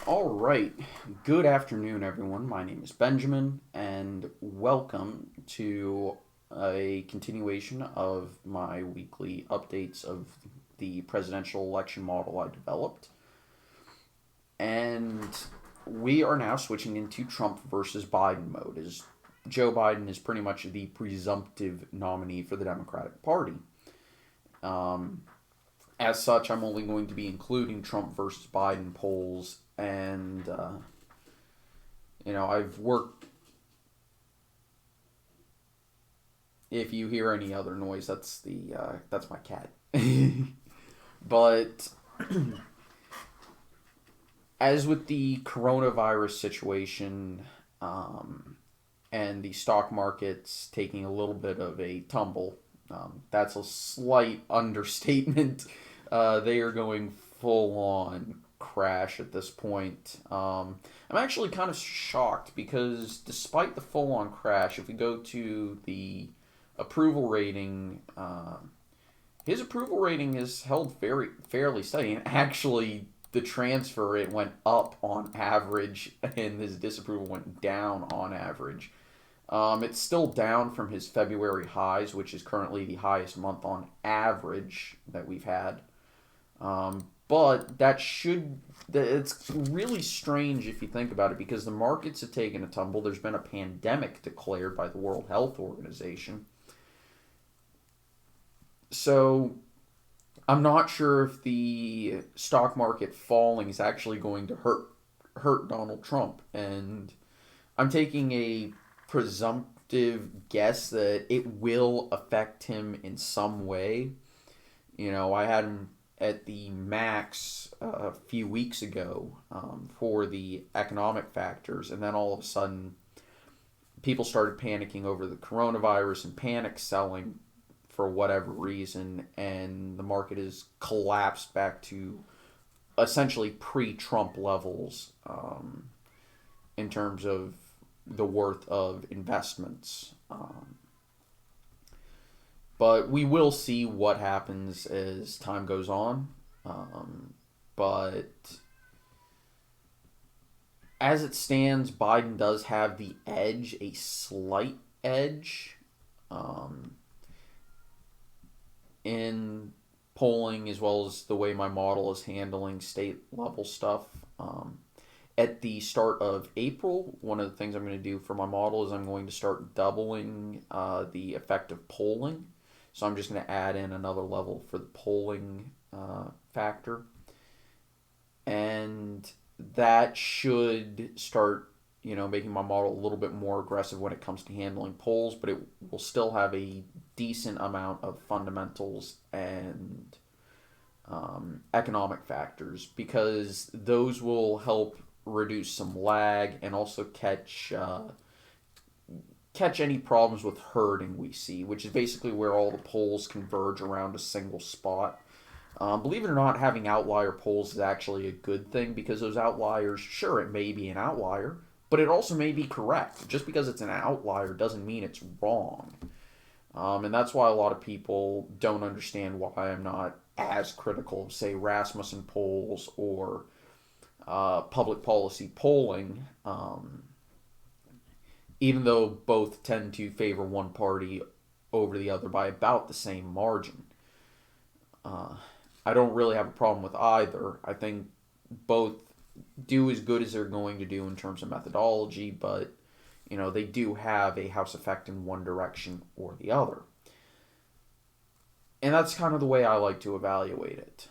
All right. Good afternoon, everyone. My name is Benjamin, and welcome to a continuation of my weekly updates of the presidential election model I developed. And we are now switching into Trump versus Biden mode, as Joe Biden is pretty much the presumptive nominee for the Democratic Party. Um, as such, I'm only going to be including Trump versus Biden polls, and I've worked. If you hear any other noise, that's my cat. But as with the coronavirus situation, and the stock markets taking a little bit of a tumble, that's a slight understatement. They are going full on crash at this point. I'm actually kind of shocked because despite the full on crash, if we go to the approval rating, his approval rating is held very fairly steady. And actually, the transfer rate went up on average, and his disapproval went down on average. It's still down from his February highs, which is currently the highest month on average that we've had. But that should. It's really strange if you think about it because the markets have taken a tumble. There's been a pandemic declared by the World Health Organization. So I'm not sure if the stock market falling is actually going to hurt Donald Trump, and I'm taking a presumptive guess that it will affect him in some way. I had him at the max a few weeks ago for the economic factors, and then all of a sudden, people started panicking over the coronavirus and panic selling for whatever reason, and the market has collapsed back to essentially pre-Trump levels in terms of the worth of investments. But we will see what happens as time goes on. But as it stands, Biden does have the edge, a slight edge, um, in polling as well as the way my model is handling state level stuff. At the start of April, one of the things I'm going to do for my model is I'm going to start doubling the effective polling. So I'm just going to add in another level for the polling factor. And that should start, making my model a little bit more aggressive when it comes to handling polls, but it will still have a decent amount of fundamentals and economic factors because those will help reduce some lag and also catch any problems with herding we see, which is basically where all the polls converge around a single spot. Believe it or not, having outlier polls is actually a good thing because those outliers, sure, it may be an outlier, but it also may be correct. Just because it's an outlier doesn't mean it's wrong. And that's why a lot of people don't understand why I'm not as critical of, say, Rasmussen polls or public policy polling, even though both tend to favor one party over the other by about the same margin. Uh, I don't really have a problem with either. I think both do as good as they're going to do in terms of methodology, but they do have a house effect in one direction or the other. And that's kind of the way I like to evaluate it.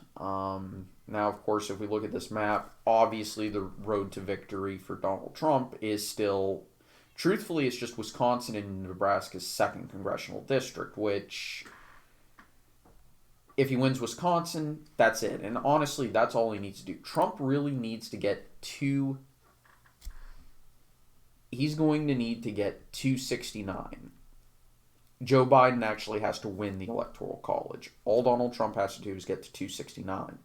Now, of course, if we look at this map, obviously the road to victory for Donald Trump is still, truthfully, it's just Wisconsin and Nebraska's second congressional district, which, if he wins Wisconsin, that's it. And honestly, that's all he needs to do. Trump really needs to get he's going to need to get 269. Joe Biden actually has to win the Electoral College. All Donald Trump has to do is get to 269.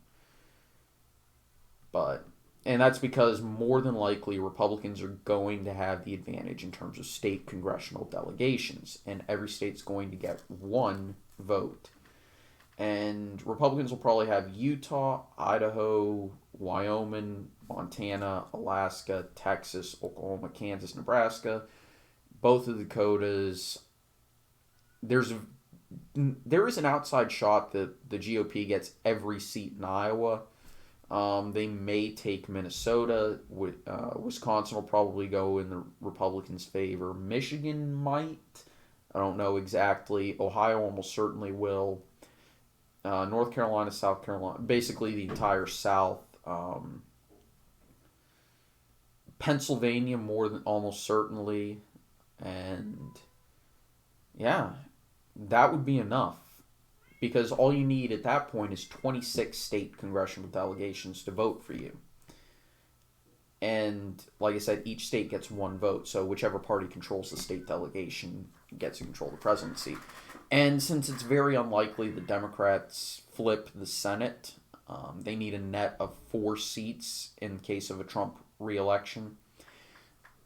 And that's because more than likely Republicans are going to have the advantage in terms of state congressional delegations, and every state's going to get one vote. And Republicans will probably have Utah, Idaho, Wyoming, Montana, Alaska, Texas, Oklahoma, Kansas, Nebraska, both of the Dakotas. There's a, there is an outside shot that the GOP gets every seat in Iowa. They may take Minnesota. Wisconsin will probably go in the Republicans' favor. Michigan might. I don't know exactly. Ohio almost certainly will. North Carolina, South Carolina, basically the entire South. Pennsylvania more than almost certainly. And yeah, that would be enough. Because all you need at that point is 26 state congressional delegations to vote for you. And like I said, each state gets one vote. So whichever party controls the state delegation gets to control the presidency. And since it's very unlikely the Democrats flip the Senate, they need a net of 4 seats in case of a Trump reelection.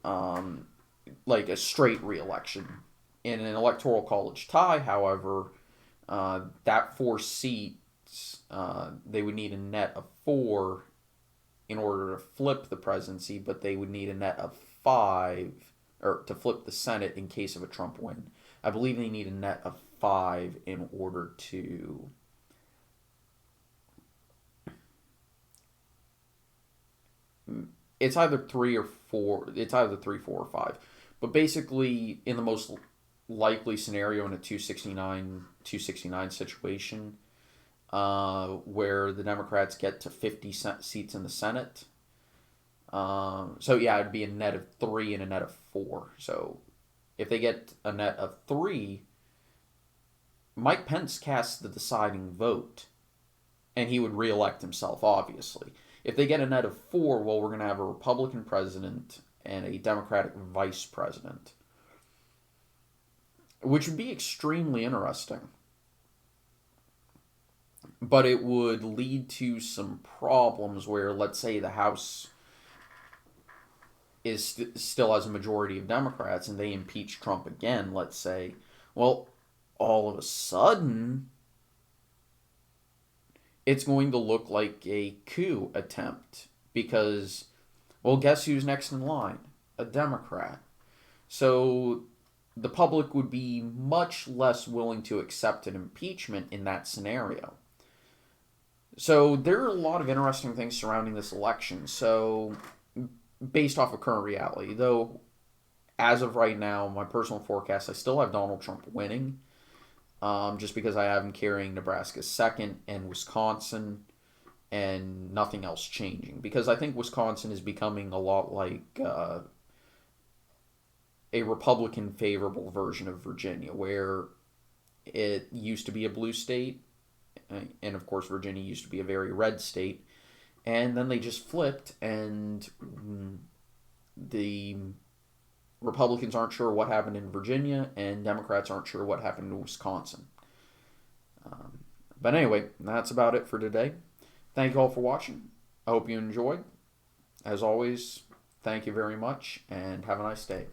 Like a straight reelection. In an electoral college tie, however, that 4 seats, they would need a net of 4 in order to flip the presidency, but they would need a net of 5 or to flip the Senate in case of a Trump win. I believe they need a net of 5 in order to it's either 3 or 4. It's either 3, 4, or 5. But basically, in the most likely scenario in a 269 situation, where the Democrats get to 50 seats in the Senate. So yeah, it'd be a net of 3 and a net of 4. So if they get a net of 3, Mike Pence casts the deciding vote, and he would reelect himself, obviously. If they get a net of 4, well, we're going to have a Republican president and a Democratic vice president, which would be extremely interesting. But it would lead to some problems where, let's say, the House is still has a majority of Democrats and they impeach Trump again, let's say. Well, all of a sudden, it's going to look like a coup attempt because, well, guess who's next in line? A Democrat. So the public would be much less willing to accept an impeachment in that scenario. So there are a lot of interesting things surrounding this election. So based off of current reality, though, as of right now, my personal forecast, I still have Donald Trump winning. Just because I have him carrying Nebraska second and Wisconsin and nothing else changing. Because I think Wisconsin is becoming a lot like a Republican favorable version of Virginia, where it used to be a blue state, and of course Virginia used to be a very red state, and then they just flipped, and the Republicans aren't sure what happened in Virginia, and Democrats aren't sure what happened in Wisconsin. But anyway, that's about it for today. Thank you all for watching. I hope you enjoyed. As always, thank you very much, and have a nice day.